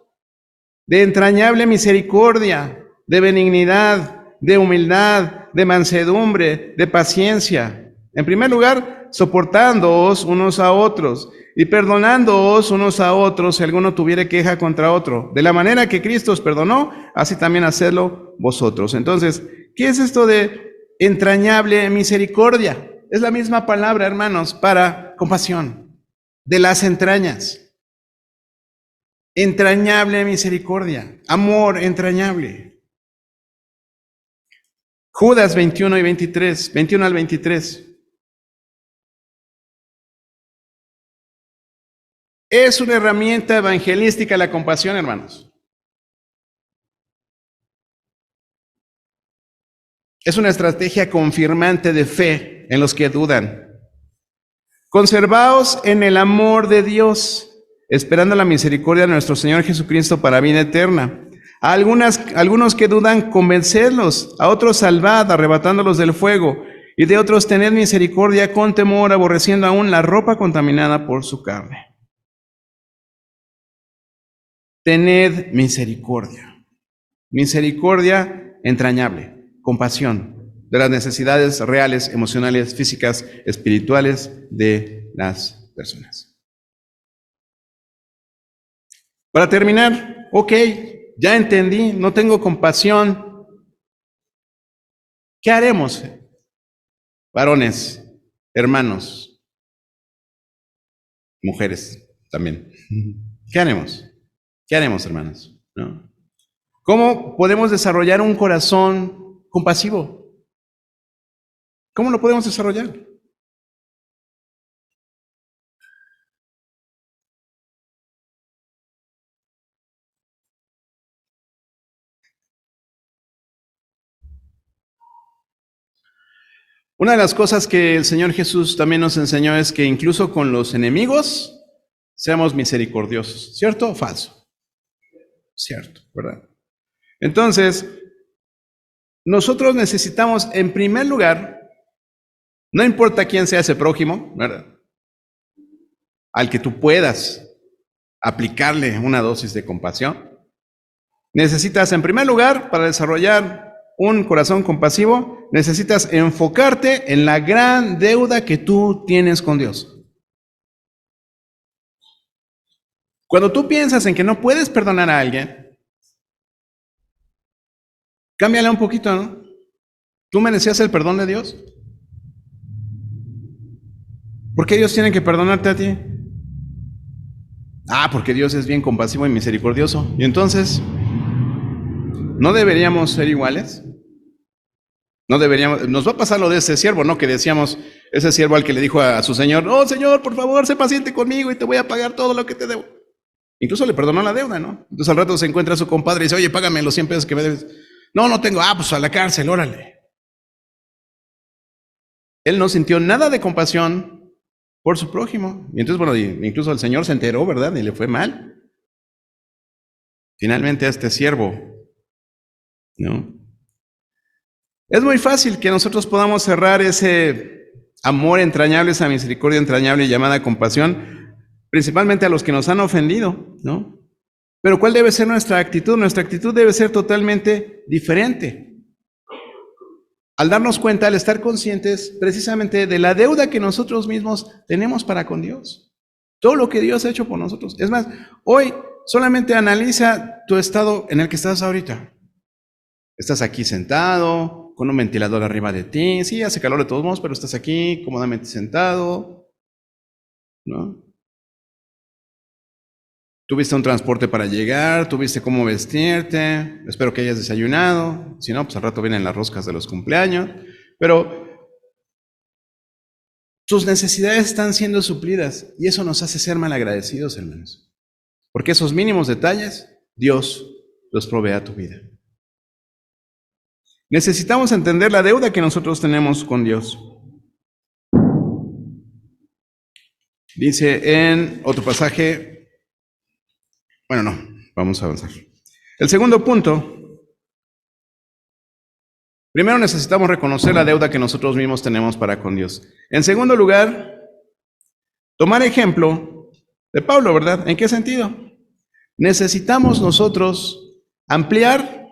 A: de entrañable misericordia, de benignidad, de humildad, de mansedumbre, de paciencia. En primer lugar, soportándoos unos a otros y perdonándoos unos a otros si alguno tuviere queja contra otro. De la manera que Cristo os perdonó, así también hacedlo vosotros. Entonces, ¿qué es esto de entrañable misericordia? Es la misma palabra, hermanos, para compasión, de las entrañas. Entrañable misericordia, amor entrañable. Judas 21 y 23, 21 al 23. Es una herramienta evangelística la compasión, hermanos. Es una estrategia confirmante de fe en los que dudan. Conservaos en el amor de Dios, esperando la misericordia de nuestro Señor Jesucristo para vida eterna. A algunos que dudan, convencedlos, a otros salvad, arrebatándolos del fuego, y de otros tened misericordia con temor, aborreciendo aún la ropa contaminada por su carne. Tened misericordia. Misericordia entrañable, compasión de las necesidades reales, emocionales, físicas, espirituales de las personas. Para terminar, ok, ya entendí, no tengo compasión. ¿Qué haremos? Varones, hermanos, mujeres también. ¿Qué haremos? ¿Qué haremos, hermanos? ¿No? ¿Cómo podemos desarrollar un corazón compasivo? ¿Cómo lo podemos desarrollar? Una de las cosas que el Señor Jesús también nos enseñó es que incluso con los enemigos seamos misericordiosos. ¿Cierto o falso? Cierto, ¿verdad? Entonces, nosotros necesitamos, en primer lugar, no importa quién sea ese prójimo, ¿verdad?, al que tú puedas aplicarle una dosis de compasión, necesitas, en primer lugar, para desarrollar un corazón compasivo, necesitas enfocarte en la gran deuda que tú tienes con Dios. Cuando tú piensas en que no puedes perdonar a alguien, cámbiala un poquito, ¿no? ¿Tú merecías el perdón de Dios? ¿Por qué Dios tiene que perdonarte a ti? Porque Dios es bien compasivo y misericordioso. Y entonces, ¿no deberíamos ser iguales? No deberíamos, nos va a pasar lo de ese siervo, ¿no? Que decíamos, ese siervo al que le dijo a su señor, oh Señor, por favor, sé paciente conmigo y te voy a pagar todo lo que te debo. Incluso le perdonó la deuda, ¿no? Entonces al rato se encuentra a su compadre y dice, oye, págame los 100 pesos que me debes. No, no tengo. Pues a la cárcel, órale. Él no sintió nada de compasión por su prójimo. Y entonces, bueno, incluso el Señor se enteró, ¿verdad? Y le fue mal. Finalmente a este siervo, ¿no? Es muy fácil que nosotros podamos cerrar ese amor entrañable, esa misericordia entrañable llamada compasión, principalmente a los que nos han ofendido, ¿no? Pero ¿cuál debe ser nuestra actitud? Nuestra actitud debe ser totalmente diferente. Al darnos cuenta, al estar conscientes precisamente de la deuda que nosotros mismos tenemos para con Dios. Todo lo que Dios ha hecho por nosotros. Es más, hoy solamente analiza tu estado en el que estás ahorita. Estás aquí sentado, con un ventilador arriba de ti. Sí, hace calor de todos modos, pero estás aquí cómodamente sentado, ¿no? Tuviste un transporte para llegar, tuviste cómo vestirte, espero que hayas desayunado, si no, pues al rato vienen las roscas de los cumpleaños, pero tus necesidades están siendo suplidas y eso nos hace ser malagradecidos, hermanos, porque esos mínimos detalles Dios los provee a tu vida. Necesitamos entender la deuda que nosotros tenemos con Dios. Dice en otro pasaje, bueno, no, vamos a avanzar. El segundo punto, primero necesitamos reconocer la deuda que nosotros mismos tenemos para con Dios. En segundo lugar, tomar ejemplo de Pablo, ¿verdad? ¿En qué sentido? Necesitamos nosotros ampliar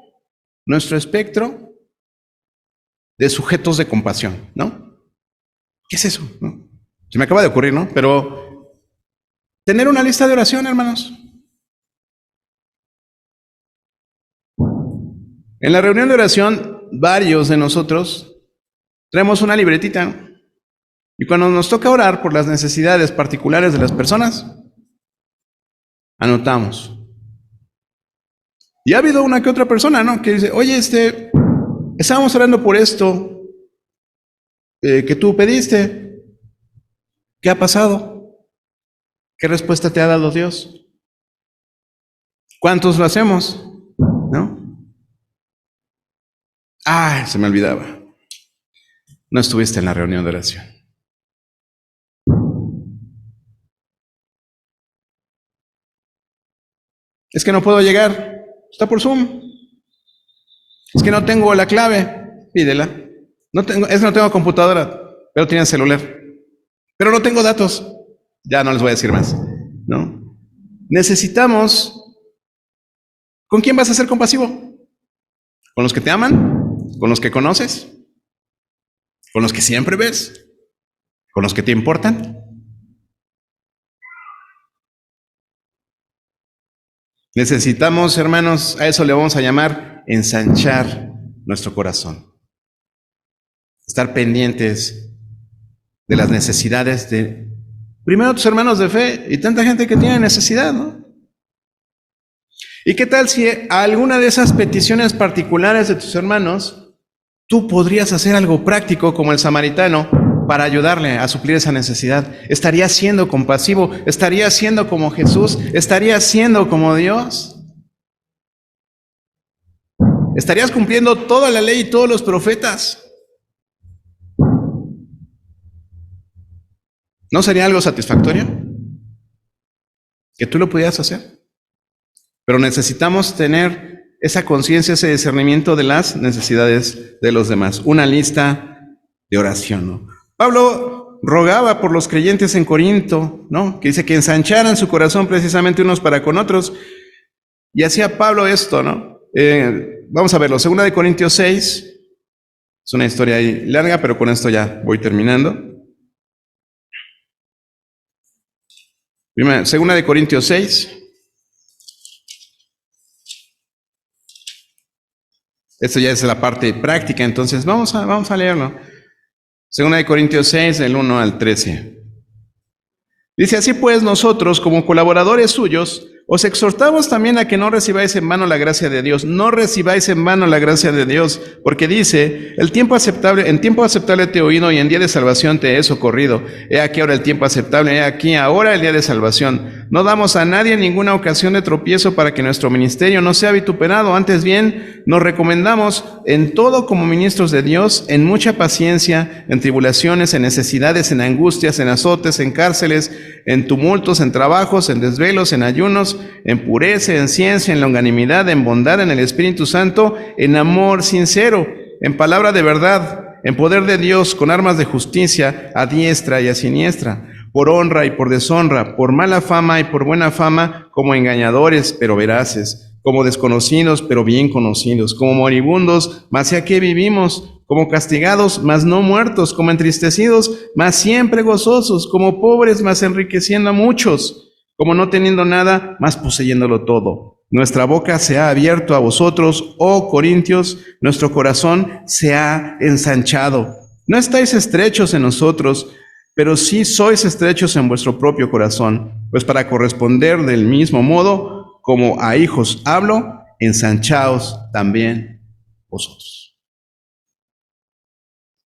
A: nuestro espectro de sujetos de compasión, ¿no? ¿Qué es eso? ¿No? Se me acaba de ocurrir, ¿no? Pero tener una lista de oración, hermanos. En la reunión de oración, varios de nosotros traemos una libretita, ¿no? Y cuando nos toca orar por las necesidades particulares de las personas, anotamos. Y ha habido una que otra persona, ¿no? Que dice, oye, estábamos orando por esto que tú pediste. ¿Qué ha pasado? ¿Qué respuesta te ha dado Dios? ¿Cuántos lo hacemos? ¿No? Se me olvidaba. No estuviste en la reunión de oración. Es que no puedo llegar. Está por Zoom. Es que no tengo la clave. Pídela. No tengo computadora, pero tiene celular. Pero no tengo datos. Ya no les voy a decir más, ¿no? Necesitamos. ¿Con quién vas a ser compasivo? ¿Con los que te aman? ¿Con los que conoces? ¿Con los que siempre ves? ¿Con los que te importan? Necesitamos, hermanos, a eso le vamos a llamar ensanchar nuestro corazón. Estar pendientes de las necesidades de, primero, tus hermanos de fe y tanta gente que tiene necesidad, ¿no? ¿Y qué tal si a alguna de esas peticiones particulares de tus hermanos, tú podrías hacer algo práctico como el samaritano para ayudarle a suplir esa necesidad? ¿Estarías siendo compasivo? ¿Estarías siendo como Jesús? ¿Estarías siendo como Dios? ¿Estarías cumpliendo toda la ley y todos los profetas? ¿No sería algo satisfactorio? Que tú lo pudieras hacer. Pero necesitamos tener esa conciencia, ese discernimiento de las necesidades de los demás. Una lista de oración, ¿no? Pablo rogaba por los creyentes en Corinto, ¿no? Que dice que ensancharan su corazón precisamente unos para con otros. Y hacía Pablo esto, ¿no? Vamos a verlo. 2 de Corintios 6. Es una historia ahí larga, pero con esto ya voy terminando. 2 de Corintios 6. Esto ya es la parte práctica, entonces vamos a leerlo. 2 de Corintios 6, del 1 al 13. Dice, así pues nosotros, como colaboradores suyos, os exhortamos también a que no recibáis en vano la gracia de Dios. No recibáis en vano la gracia de Dios, porque dice, en tiempo aceptable te he oído y en día de salvación te he socorrido. He aquí ahora el tiempo aceptable, he aquí ahora el día de salvación. No damos a nadie ninguna ocasión de tropiezo para que nuestro ministerio no sea vituperado. Antes bien, nos recomendamos en todo como ministros de Dios, en mucha paciencia, en tribulaciones, en necesidades, en angustias, en azotes, en cárceles, en tumultos, en trabajos, en desvelos, en ayunos, en pureza, en ciencia, en longanimidad, en bondad, en el Espíritu Santo, en amor sincero, en palabra de verdad, en poder de Dios, con armas de justicia, a diestra y a siniestra, por honra y por deshonra, por mala fama y por buena fama, como engañadores, pero veraces, como desconocidos, pero bien conocidos, como moribundos, mas ya que vivimos, como castigados, mas no muertos, como entristecidos, mas siempre gozosos, como pobres, mas enriqueciendo a muchos, como no teniendo nada, mas poseyéndolo todo. Nuestra boca se ha abierto a vosotros, oh Corintios, nuestro corazón se ha ensanchado. No estáis estrechos en nosotros, pero sí sois estrechos en vuestro propio corazón, pues para corresponder del mismo modo, como a hijos hablo, ensanchaos también vosotros.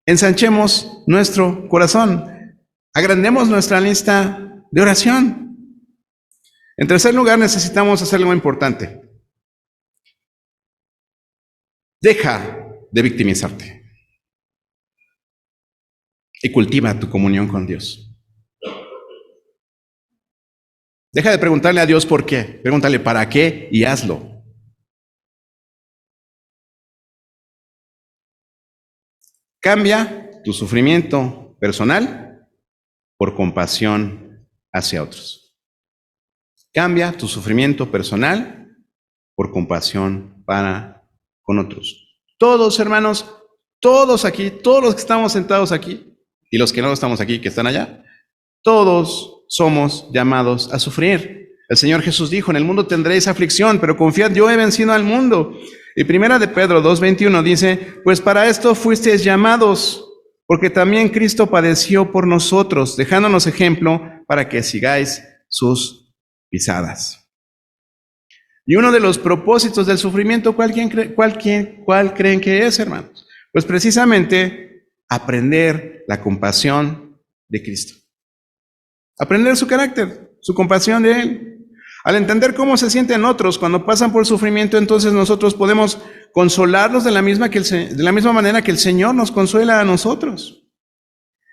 A: Ensanchemos nuestro corazón, agrandemos nuestra lista de oración. En tercer lugar, necesitamos hacer algo importante. Deja de victimizarte y cultiva tu comunión con Dios. Deja de preguntarle a Dios por qué, pregúntale para qué y hazlo. Cambia tu sufrimiento personal por compasión hacia otros. Cambia tu sufrimiento personal por compasión para con otros. Todos, hermanos, todos aquí, todos los que estamos sentados aquí y los que no estamos aquí, que están allá, todos somos llamados a sufrir. El Señor Jesús dijo, en el mundo tendréis aflicción, pero confiad, yo he vencido al mundo. Y 1 de Pedro 2:21 dice, pues para esto fuisteis llamados, porque también Cristo padeció por nosotros, dejándonos ejemplo para que sigáis sus pisadas. Y uno de los propósitos del sufrimiento, ¿cuál creen que es, hermanos? Pues precisamente aprender la compasión de Cristo. Aprender su carácter, su compasión de Él. Al entender cómo se sienten otros cuando pasan por sufrimiento, entonces nosotros podemos consolarlos de la misma manera que el Señor nos consuela a nosotros.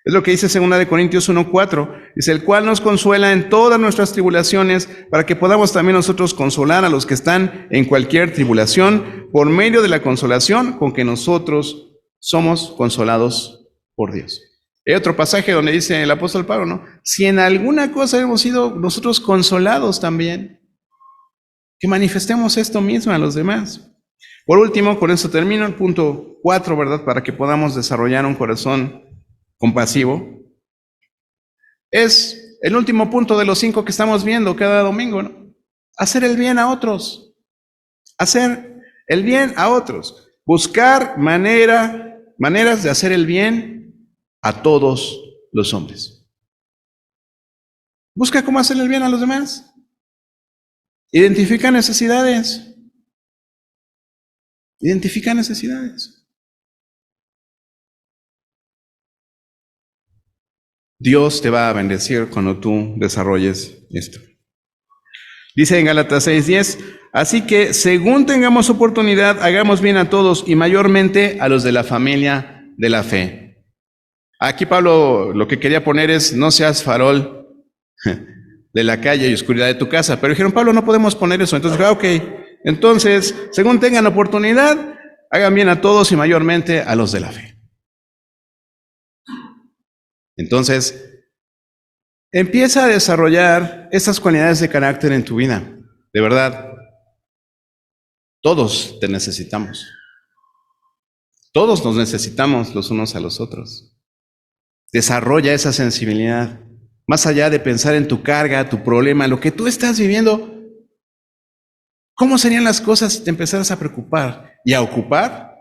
A: Es lo que dice 2 de Corintios 1:4. Dice, el cual nos consuela en todas nuestras tribulaciones, para que podamos también nosotros consolar a los que están en cualquier tribulación, por medio de la consolación con que nosotros somos consolados por Dios. Hay otro pasaje donde dice el apóstol Pablo, ¿no? Si en alguna cosa hemos sido nosotros consolados también, que manifestemos esto mismo a los demás. Por último, con esto termino el punto 4, ¿verdad? Para que podamos desarrollar un corazón compasivo. Es el último punto de los 5 que estamos viendo cada domingo, ¿no? Hacer el bien a otros. Hacer el bien a otros. Buscar maneras de hacer el bien a todos los hombres. Busca cómo hacerle el bien a los demás. Identifica necesidades. Identifica necesidades. Dios te va a bendecir cuando tú desarrolles esto. Dice en Gálatas 6:10, así que según tengamos oportunidad, hagamos bien a todos y mayormente a los de la familia de la fe. Aquí Pablo lo que quería poner es, no seas farol de la calle y oscuridad de tu casa. Pero dijeron, Pablo, no podemos poner eso. Entonces, ok. Entonces, según tengan oportunidad, hagan bien a todos y mayormente a los de la fe. Entonces, empieza a desarrollar estas cualidades de carácter en tu vida. De verdad, todos te necesitamos. Todos nos necesitamos los unos a los otros. Desarrolla esa sensibilidad. Más allá de pensar en tu carga, tu problema, lo que tú estás viviendo, ¿cómo serían las cosas si te empezaras a preocupar y a ocupar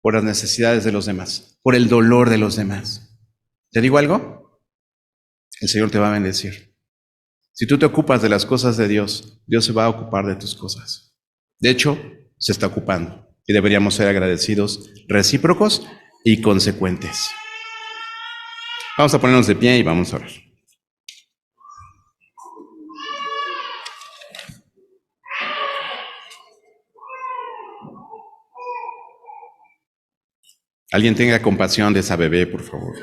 A: por las necesidades de los demás, por el dolor de los demás? ¿Te digo algo? El Señor te va a bendecir. Si tú te ocupas de las cosas de Dios, Dios se va a ocupar de tus cosas. De hecho, se está ocupando y deberíamos ser agradecidos, recíprocos y consecuentes. Vamos a ponernos de pie y vamos a orar. Alguien tenga compasión de esa bebé, por favor.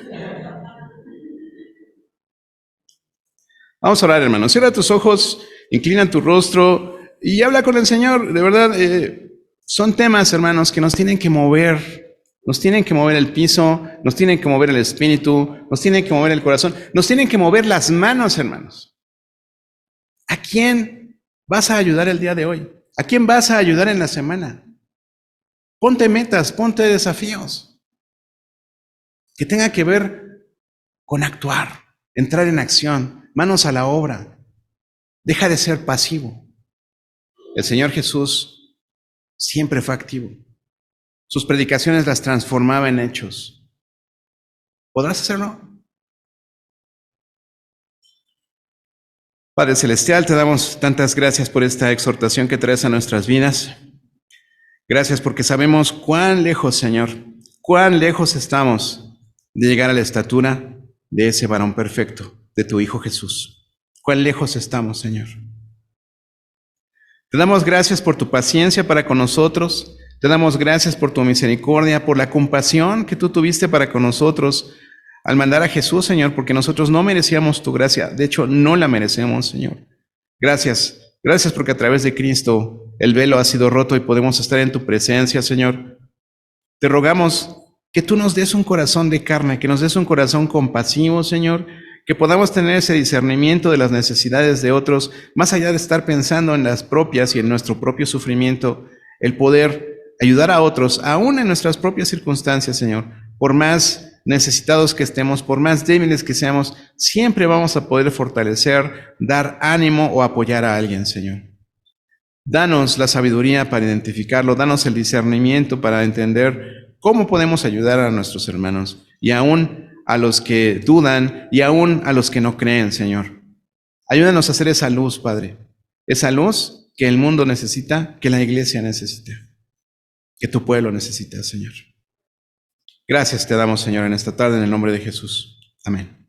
A: Vamos a orar, hermanos. Cierra tus ojos, inclina tu rostro y habla con el Señor. De verdad, son temas, hermanos, que nos tienen que mover. Nos tienen que mover el piso, nos tienen que mover el espíritu, nos tienen que mover el corazón, nos tienen que mover las manos, hermanos. ¿A quién vas a ayudar el día de hoy? ¿A quién vas a ayudar en la semana? Ponte metas, ponte desafíos que tenga que ver con actuar, entrar en acción, manos a la obra. Deja de ser pasivo. El Señor Jesús siempre fue activo. Sus predicaciones las transformaba en hechos. ¿Podrás hacerlo? Padre Celestial, te damos tantas gracias por esta exhortación que traes a nuestras vidas. Gracias porque sabemos cuán lejos, Señor, cuán lejos estamos de llegar a la estatura de ese varón perfecto, de tu Hijo Jesús. Cuán lejos estamos, Señor. Te damos gracias por tu paciencia para con nosotros. Te damos gracias por tu misericordia, por la compasión que tú tuviste para con nosotros al mandar a Jesús, Señor, porque nosotros no merecíamos tu gracia. De hecho, no la merecemos, Señor. Gracias. Gracias porque a través de Cristo el velo ha sido roto y podemos estar en tu presencia, Señor. Te rogamos que tú nos des un corazón de carne, que nos des un corazón compasivo, Señor, que podamos tener ese discernimiento de las necesidades de otros, más allá de estar pensando en las propias y en nuestro propio sufrimiento, el poder ayudar a otros, aún en nuestras propias circunstancias, Señor. Por más necesitados que estemos, por más débiles que seamos, siempre vamos a poder fortalecer, dar ánimo o apoyar a alguien, Señor. Danos la sabiduría para identificarlo, danos el discernimiento para entender cómo podemos ayudar a nuestros hermanos y aún a los que dudan y aún a los que no creen, Señor. Ayúdanos a hacer esa luz, Padre, esa luz que el mundo necesita, que la iglesia necesita, que tu pueblo necesita, Señor. Gracias te damos, Señor, en esta tarde, en el nombre de Jesús. Amén.